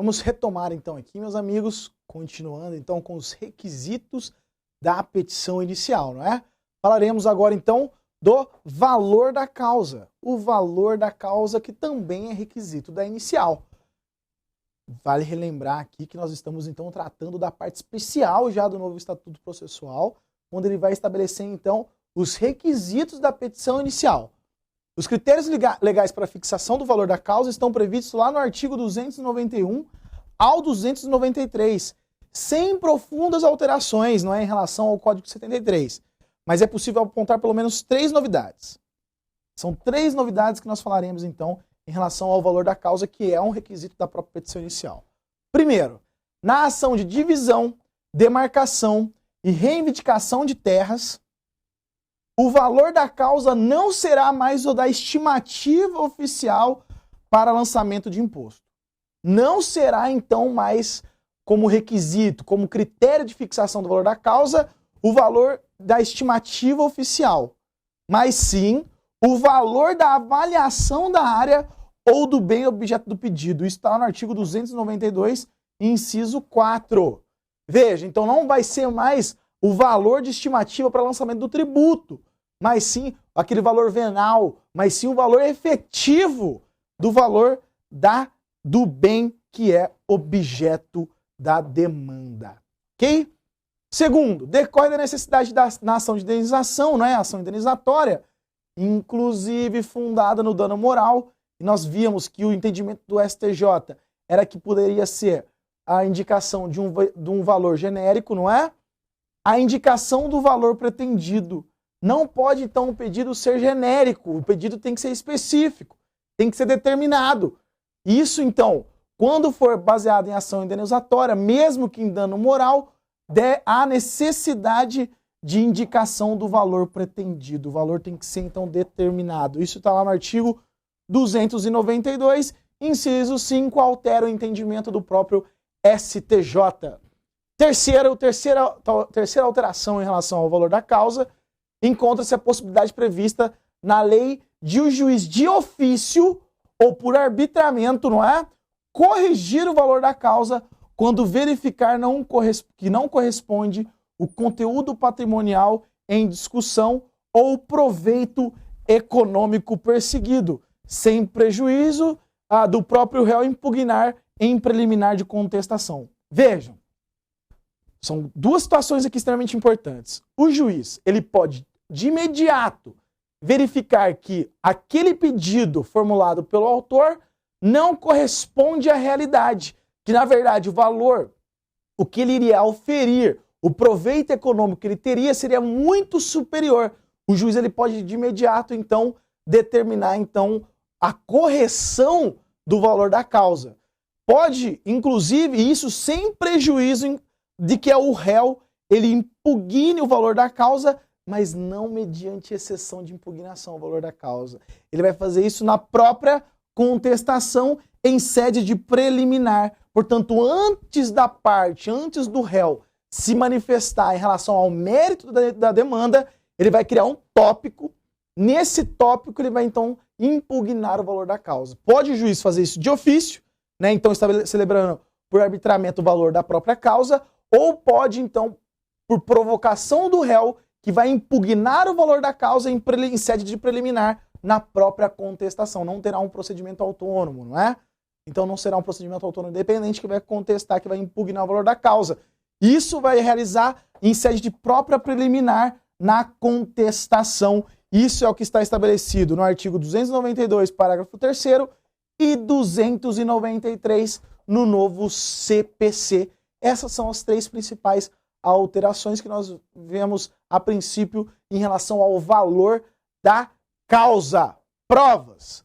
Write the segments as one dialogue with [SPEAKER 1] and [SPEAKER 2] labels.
[SPEAKER 1] Vamos retomar então aqui, meus amigos, continuando então com os requisitos da petição inicial, não é? Falaremos agora então do valor da causa. O valor da causa que também é requisito da inicial. Vale relembrar aqui que nós estamos então tratando da parte especial já do novo Estatuto Processual, onde ele vai estabelecer então os requisitos da petição inicial. Os critérios legais para a fixação do valor da causa estão previstos lá no artigo 291 ao 293, sem profundas alterações, não é, em relação ao Código 73. Mas é possível apontar pelo menos 3 novidades. São 3 novidades que nós falaremos então em relação ao valor da causa, que é um requisito da própria petição inicial. Primeiro, na ação de divisão, demarcação e reivindicação de terras, o valor da causa não será mais o da estimativa oficial para lançamento de imposto. Não será, então, mais como requisito, como critério de fixação do valor da causa, o valor da estimativa oficial, mas sim o valor da avaliação da área ou do bem objeto do pedido. Isso está no artigo 292, inciso 4. Veja, então não vai ser mais o valor de estimativa para lançamento do tributo, mas sim aquele valor venal, mas sim o valor efetivo do valor do bem que é objeto da demanda. Ok? Segundo, decorre da necessidade na ação de indenização, não é? Ação indenizatória, inclusive fundada no dano moral, e nós víamos que o entendimento do STJ era que poderia ser a indicação de um valor genérico, não é? A indicação do valor pretendido. Não pode, então, o pedido ser genérico, o pedido tem que ser específico, tem que ser determinado. Isso, então, quando for baseado em ação indenizatória, mesmo que em dano moral, há necessidade de indicação do valor pretendido. O valor tem que ser, então, determinado. Isso está lá no artigo 292, inciso 5, altera o entendimento do próprio STJ. Terceira alteração em relação ao valor da causa, encontra-se a possibilidade prevista na lei de o juiz de ofício ou por arbitramento, não é? Corrigir o valor da causa quando verificar que não corresponde o conteúdo patrimonial em discussão ou proveito econômico perseguido, sem prejuízo do próprio réu impugnar em preliminar de contestação. Vejam, são 2 situações aqui extremamente importantes. O juiz, ele pode, de imediato, verificar que aquele pedido formulado pelo autor não corresponde à realidade, que na verdade o valor, o que ele iria oferir, o proveito econômico que ele teria seria muito superior. O juiz ele pode de imediato então determinar então a correção do valor da causa. Pode, inclusive, isso sem prejuízo de que o réu ele impugne o valor da causa, mas não mediante exceção de impugnação ao valor da causa. Ele vai fazer isso na própria contestação em sede de preliminar. Portanto, antes do réu se manifestar em relação ao mérito da demanda, ele vai criar um tópico. Nesse tópico, ele vai então impugnar o valor da causa. Pode o juiz fazer isso de ofício, né? Então celebrando por arbitramento o valor da própria causa, ou pode então, por provocação do réu, que vai impugnar o valor da causa em sede de preliminar na própria contestação. Não terá um procedimento autônomo, não é? Então não será um procedimento autônomo independente que vai contestar, que vai impugnar o valor da causa. Isso vai realizar em sede de própria preliminar na contestação. Isso é o que está estabelecido no artigo 292, parágrafo 3º e 293 no novo CPC. Essas são as 3 principais alterações que nós vemos a princípio em relação ao valor da causa. Provas.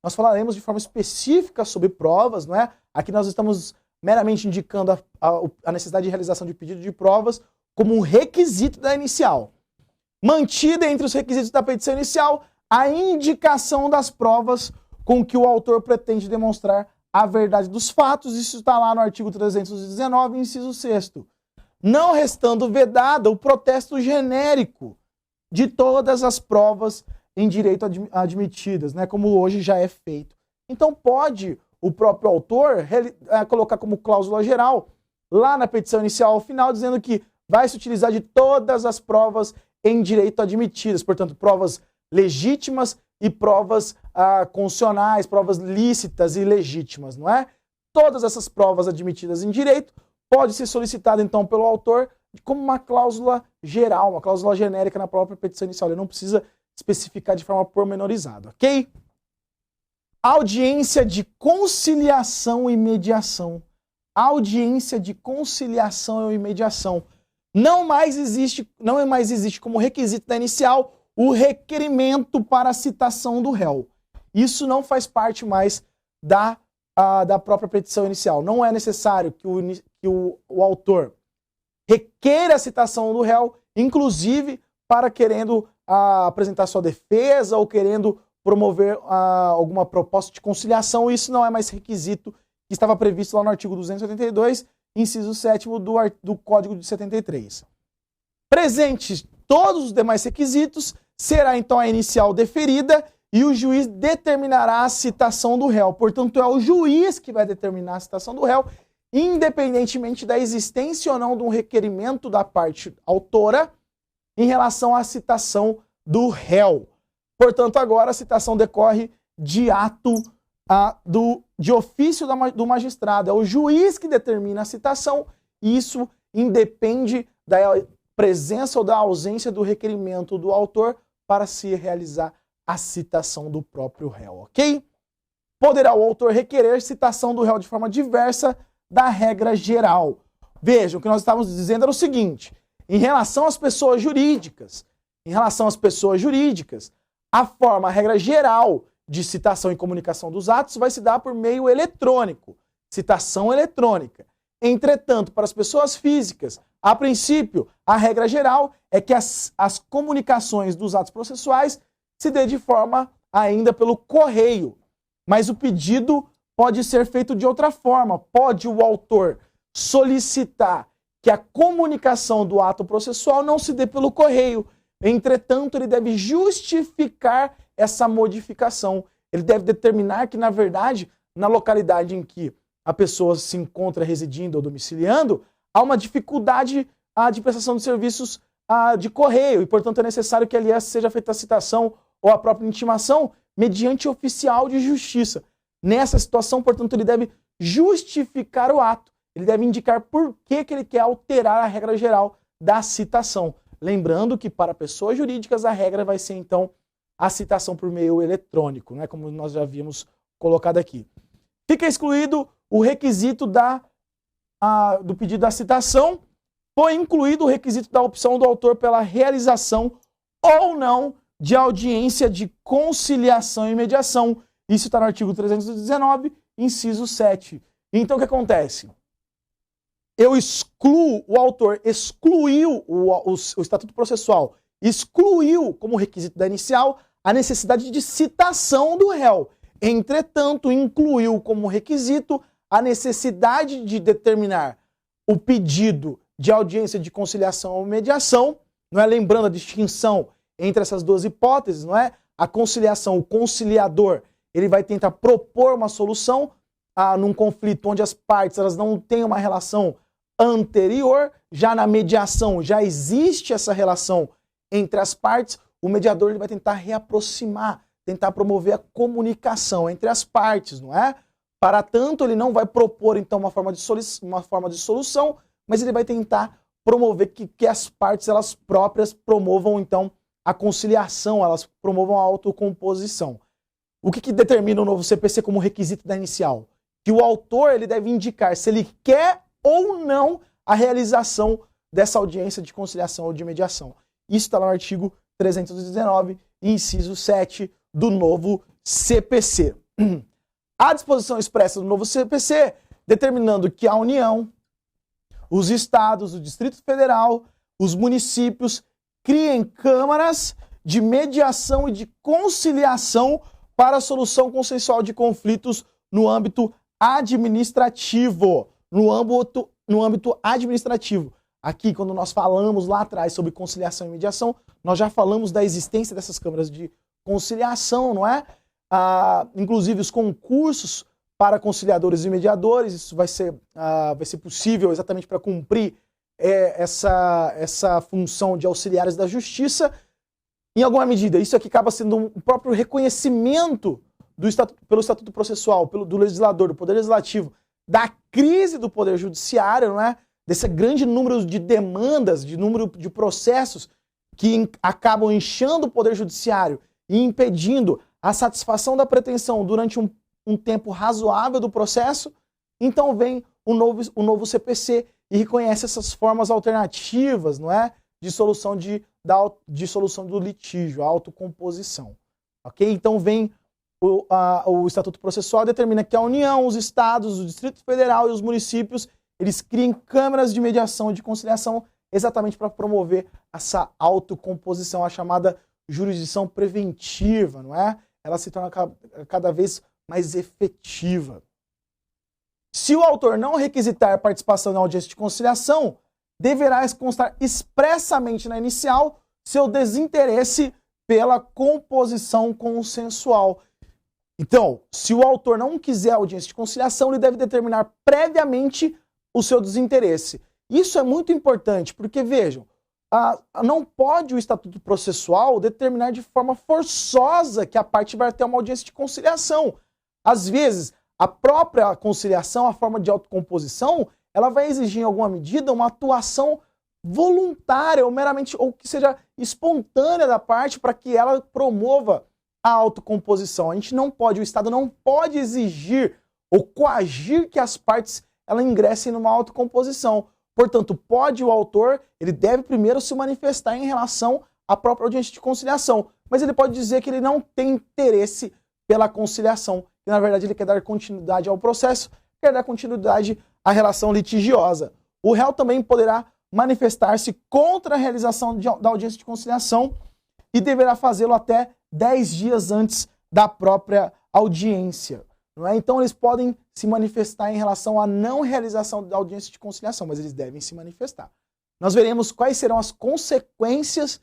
[SPEAKER 1] Nós falaremos de forma específica sobre provas, não é? Aqui nós estamos meramente indicando a necessidade de realização de pedido de provas como um requisito da inicial. Mantida entre os requisitos da petição inicial a indicação das provas com que o autor pretende demonstrar a verdade dos fatos. Isso está lá no artigo 319, inciso 6º. Não restando vedada o protesto genérico de todas as provas em direito admitidas, né, como hoje já é feito. Então pode o próprio autor colocar como cláusula geral, lá na petição inicial ao final, dizendo que vai se utilizar de todas as provas em direito admitidas, portanto, provas legítimas e provas constitucionais, provas lícitas e legítimas, não é? Todas essas provas admitidas em direito pode ser solicitada, então, pelo autor como uma cláusula geral, uma cláusula genérica na própria petição inicial. Ele não precisa especificar de forma pormenorizada, ok? Audiência de conciliação e mediação. Audiência de conciliação e mediação. Não mais existe como requisito da inicial o requerimento para a citação do réu. Isso não faz parte mais da própria petição inicial. Não é necessário que o autor requeira a citação do réu, inclusive para querendo apresentar sua defesa ou querendo promover alguma proposta de conciliação. Isso não é mais requisito que estava previsto lá no artigo 282, inciso 7º do Código de 73. Presentes todos os demais requisitos, será então a inicial deferida e o juiz determinará a citação do réu. Portanto, é o juiz que vai determinar a citação do réu, independentemente da existência ou não de um requerimento da parte autora em relação à citação do réu. Portanto, agora a citação decorre de ato de ofício do magistrado. É o juiz que determina a citação e isso independe da presença ou da ausência do requerimento do autor para se realizar a citação do próprio réu, ok? Poderá o autor requerer citação do réu de forma diversa da regra geral. Vejam, o que nós estávamos dizendo era o seguinte: em relação às pessoas jurídicas, a regra geral de citação e comunicação dos atos vai se dar por meio eletrônico, citação eletrônica. Entretanto, para as pessoas físicas, a princípio, a regra geral é que as comunicações dos atos processuais se dê de forma ainda pelo correio. Mas o pedido pode ser feito de outra forma. Pode o autor solicitar que a comunicação do ato processual não se dê pelo correio. Entretanto, ele deve justificar essa modificação. Ele deve determinar que, na verdade, na localidade em que a pessoa se encontra residindo ou domiciliando, há uma dificuldade de prestação de serviços de correio e, portanto, é necessário que ali seja feita a citação ou a própria intimação mediante oficial de justiça. Nessa situação, portanto, ele deve justificar o ato. Ele deve indicar por que ele quer alterar a regra geral da citação. Lembrando que para pessoas jurídicas a regra vai ser, então, a citação por meio eletrônico, né, como nós já havíamos colocado aqui. Fica excluído o requisito do pedido da citação, foi incluído o requisito da opção do autor pela realização ou não de audiência de conciliação e mediação. Isso está no artigo 319, inciso 7. Então, o que acontece? O autor excluiu o Estatuto Processual, excluiu como requisito da inicial a necessidade de citação do réu. Entretanto, incluiu como requisito a necessidade de determinar o pedido de audiência de conciliação ou mediação, não é? Lembrando a distinção entre essas duas hipóteses, não é? A conciliação, o conciliador, ele vai tentar propor uma solução num conflito onde as partes elas não têm uma relação anterior. Já na mediação já existe essa relação entre as partes. O mediador ele vai tentar reaproximar, tentar promover a comunicação entre as partes, não é? Para tanto, ele não vai propor então uma forma de solução, mas ele vai tentar promover que as partes elas próprias promovam então a conciliação, elas promovam a autocomposição. O que determina o novo CPC como requisito da inicial? Que o autor ele deve indicar se ele quer ou não a realização dessa audiência de conciliação ou de mediação. Isso está no artigo 319, inciso 7 do novo CPC. A disposição expressa do novo CPC determinando que a União, os estados, o Distrito Federal, os municípios criem câmaras de mediação e de conciliação para a solução consensual de conflitos no âmbito administrativo. No âmbito administrativo. Aqui, quando nós falamos lá atrás sobre conciliação e mediação, nós já falamos da existência dessas câmaras de conciliação, não é? Inclusive, os concursos para conciliadores e mediadores. Isso vai ser possível exatamente para cumprir essa função de auxiliares da justiça. Em alguma medida, isso aqui acaba sendo um próprio reconhecimento pelo Estatuto Processual, do legislador, do Poder Legislativo, da crise do Poder Judiciário, não é? Desse grande número de demandas, de número de processos que acabam inchando o Poder Judiciário e impedindo a satisfação da pretensão durante um tempo razoável do processo. Então vem o novo CPC e reconhece essas formas alternativas, não é? De solução solução do litígio, a autocomposição. Ok? Então vem o Estatuto Processual, determina que a União, os Estados, o Distrito Federal e os municípios, eles criem câmaras de mediação e de conciliação exatamente para promover essa autocomposição, a chamada jurisdição preventiva, não é? Ela se torna cada vez mais efetiva. Se o autor não requisitar participação na audiência de conciliação, deverá constar expressamente na inicial seu desinteresse pela composição consensual. Então, se o autor não quiser audiência de conciliação, ele deve determinar previamente o seu desinteresse. Isso é muito importante, porque, vejam, não pode o Estatuto Processual determinar de forma forçosa que a parte vai ter uma audiência de conciliação. Às vezes, a própria conciliação, a forma de autocomposição, ela vai exigir em alguma medida uma atuação voluntária ou que seja espontânea da parte para que ela promova a autocomposição. A gente não pode, o Estado não pode exigir ou coagir que as partes ingressem numa autocomposição. Portanto, pode o autor, ele deve primeiro se manifestar em relação à própria audiência de conciliação, mas ele pode dizer que ele não tem interesse pela conciliação, que na verdade ele quer dar continuidade ao processo, quer dar continuidade à relação litigiosa. O réu também poderá manifestar-se contra a realização da audiência de conciliação e deverá fazê-lo até 10 dias antes da própria audiência. Não é? Então eles podem se manifestar em relação à não realização da audiência de conciliação, mas eles devem se manifestar. Nós veremos quais serão as consequências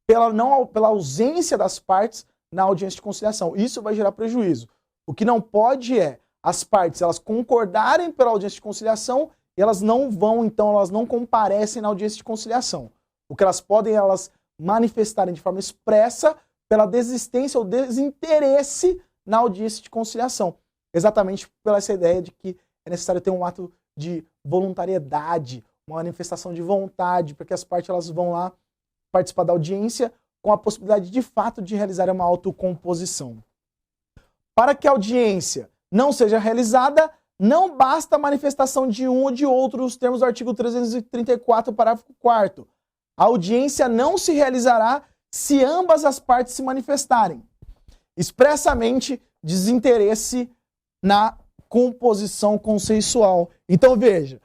[SPEAKER 1] pela ausência das partes na audiência de conciliação. Isso vai gerar prejuízo. O que não pode é as partes elas concordarem pela audiência de conciliação e elas não vão, então, elas não comparecem na audiência de conciliação. O que elas podem, elas manifestarem de forma expressa pela desistência ou desinteresse na audiência de conciliação. Exatamente pela essa ideia de que é necessário ter um ato de voluntariedade, uma manifestação de vontade, para que as partes elas vão lá participar da audiência com a possibilidade de fato de realizar uma autocomposição. Para que a audiência não seja realizada, não basta a manifestação de um ou de outro nos termos do artigo 334, parágrafo 4º. A audiência não se realizará se ambas as partes se manifestarem expressamente desinteresse na composição consensual. Então veja,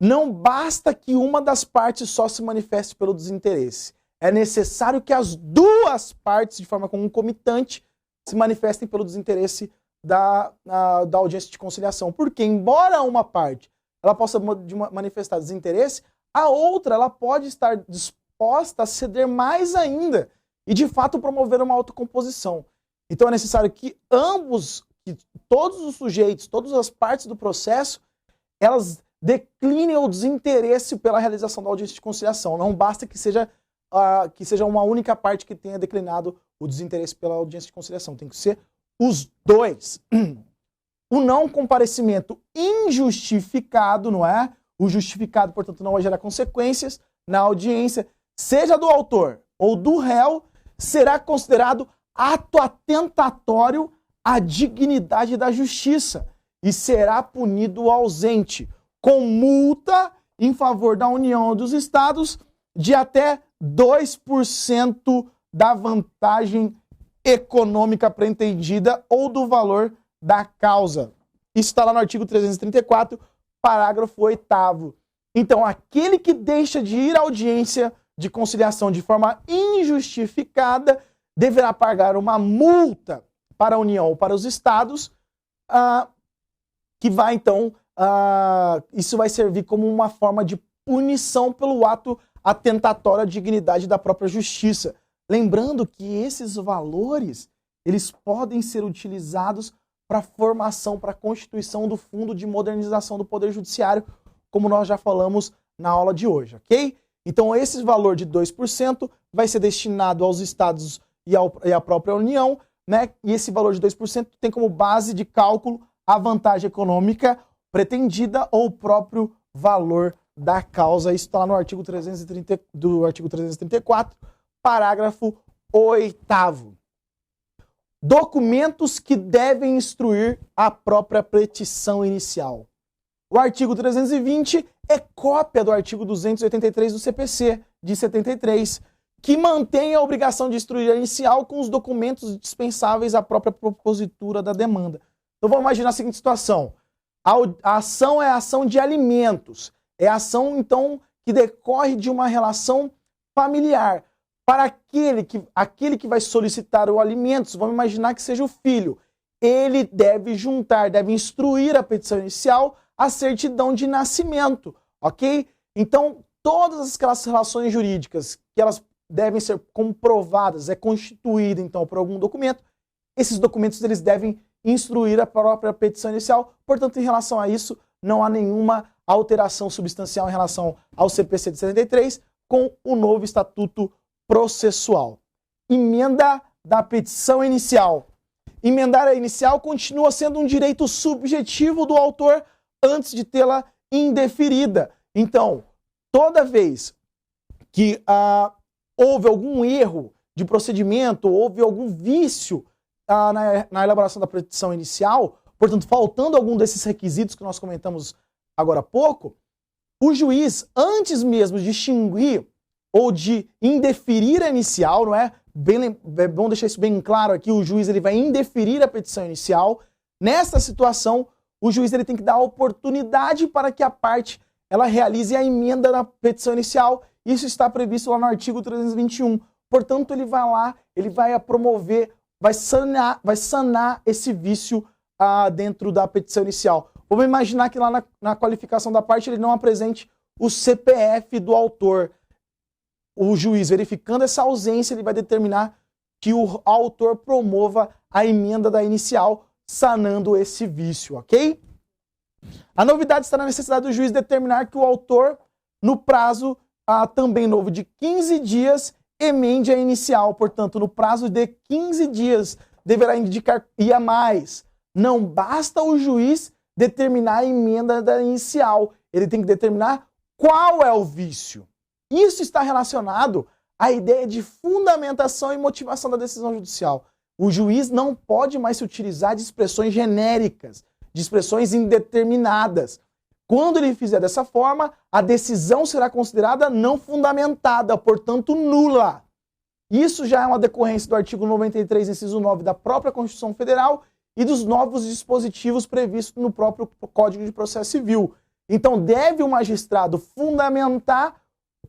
[SPEAKER 1] não basta que uma das partes só se manifeste pelo desinteresse. É necessário que as duas partes, de forma concomitante, se manifestem pelo desinteresse da audiência de conciliação. Porque, embora uma parte ela possa manifestar desinteresse, a outra ela pode estar disposta a ceder mais ainda e, de fato, promover uma autocomposição. Então é necessário que todos os sujeitos, todas as partes do processo, elas declinem o desinteresse pela realização da audiência de conciliação. Não basta que seja uma única parte que tenha declinado o desinteresse pela audiência de conciliação. Tem que ser os dois. O não comparecimento injustificado, não é? O justificado, portanto, não vai gerar consequências na audiência, seja do autor ou do réu, será considerado ato atentatório à dignidade da justiça e será punido o ausente com multa em favor da União ou dos Estados de até 2% da vantagem econômica pretendida ou do valor da causa. Isso está lá no artigo 334, parágrafo 8º. Então, aquele que deixa de ir à audiência de conciliação de forma injustificada deverá pagar uma multa para a União ou para os Estados, que vai, então, isso vai servir como uma forma de punição pelo ato atentatório à dignidade da própria justiça. Lembrando que esses valores, eles podem ser utilizados para a formação, para a constituição do Fundo de Modernização do Poder Judiciário, como nós já falamos na aula de hoje, ok? Então esse valor de 2% vai ser destinado aos estados e à própria União, né? E esse valor de 2% tem como base de cálculo a vantagem econômica pretendida ou o próprio valor da causa. Isso está lá no artigo 334, parágrafo 8º. Documentos que devem instruir a própria petição inicial. O artigo 320 é cópia do artigo 283 do CPC, de 73, que mantém a obrigação de instruir a inicial com os documentos dispensáveis à própria propositura da demanda. Então vamos imaginar a seguinte situação. A ação é a ação de alimentos. É a ação, então, que decorre de uma relação familiar. Para aquele que vai solicitar o alimentos, vamos imaginar que seja o filho. Ele deve deve instruir a petição inicial a certidão de nascimento, ok? Então, todas aquelas relações jurídicas que elas devem ser comprovadas, constituída, então, por algum documento, esses documentos eles devem instruir a própria petição inicial. Portanto, em relação a isso, não há nenhuma alteração substancial em relação ao CPC de 73 com o novo Estatuto Processual. Emenda da petição inicial. Emendar a inicial continua sendo um direito subjetivo do autor antes de tê-la indeferida. Então, toda vez que houve algum erro de procedimento, houve algum vício na elaboração da petição inicial, portanto, faltando algum desses requisitos que nós comentamos agora há pouco, o juiz, antes mesmo de extinguir ou de indeferir a inicial, não é? É bom deixar isso bem claro aqui, o juiz ele vai indeferir a petição inicial. Nessa situação, o juiz ele tem que dar a oportunidade para que a parte ela realize a emenda da petição inicial. Isso está previsto lá no artigo 321. Portanto, ele vai lá, ele vai promover, vai sanar esse vício dentro da petição inicial. Vamos imaginar que lá na qualificação da parte ele não apresente o CPF do autor. O juiz, verificando essa ausência, ele vai determinar que o autor promova a emenda da inicial, sanando esse vício, ok? A novidade está na necessidade do juiz determinar que o autor, no prazo também novo de 15 dias, emende a inicial. Portanto, no prazo de 15 dias, deverá indicar e a mais. Não basta o juiz determinar a emenda da inicial, ele tem que determinar qual é o vício. Isso está relacionado à ideia de fundamentação e motivação da decisão judicial. O juiz não pode mais se utilizar de expressões genéricas, de expressões indeterminadas. Quando ele fizer dessa forma, a decisão será considerada não fundamentada, portanto nula. Isso já é uma decorrência do artigo 93, inciso 9 da própria Constituição Federal e dos novos dispositivos previstos no próprio Código de Processo Civil. Então deve o magistrado fundamentar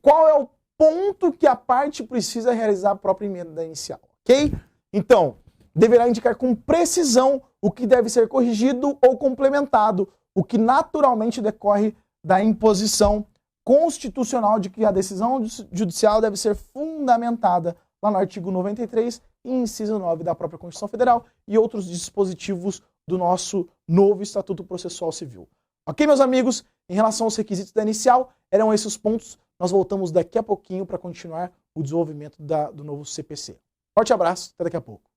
[SPEAKER 1] qual é o ponto que a parte precisa realizar a própria emenda inicial, ok? Então, deverá indicar com precisão o que deve ser corrigido ou complementado, o que naturalmente decorre da imposição constitucional de que a decisão judicial deve ser fundamentada lá no artigo 93, inciso 9 da própria Constituição Federal e outros dispositivos do nosso novo Estatuto Processual Civil. Ok, meus amigos? Em relação aos requisitos da inicial, eram esses os pontos. Nós voltamos daqui a pouquinho para continuar o desenvolvimento do novo CPC. Forte abraço, até daqui a pouco.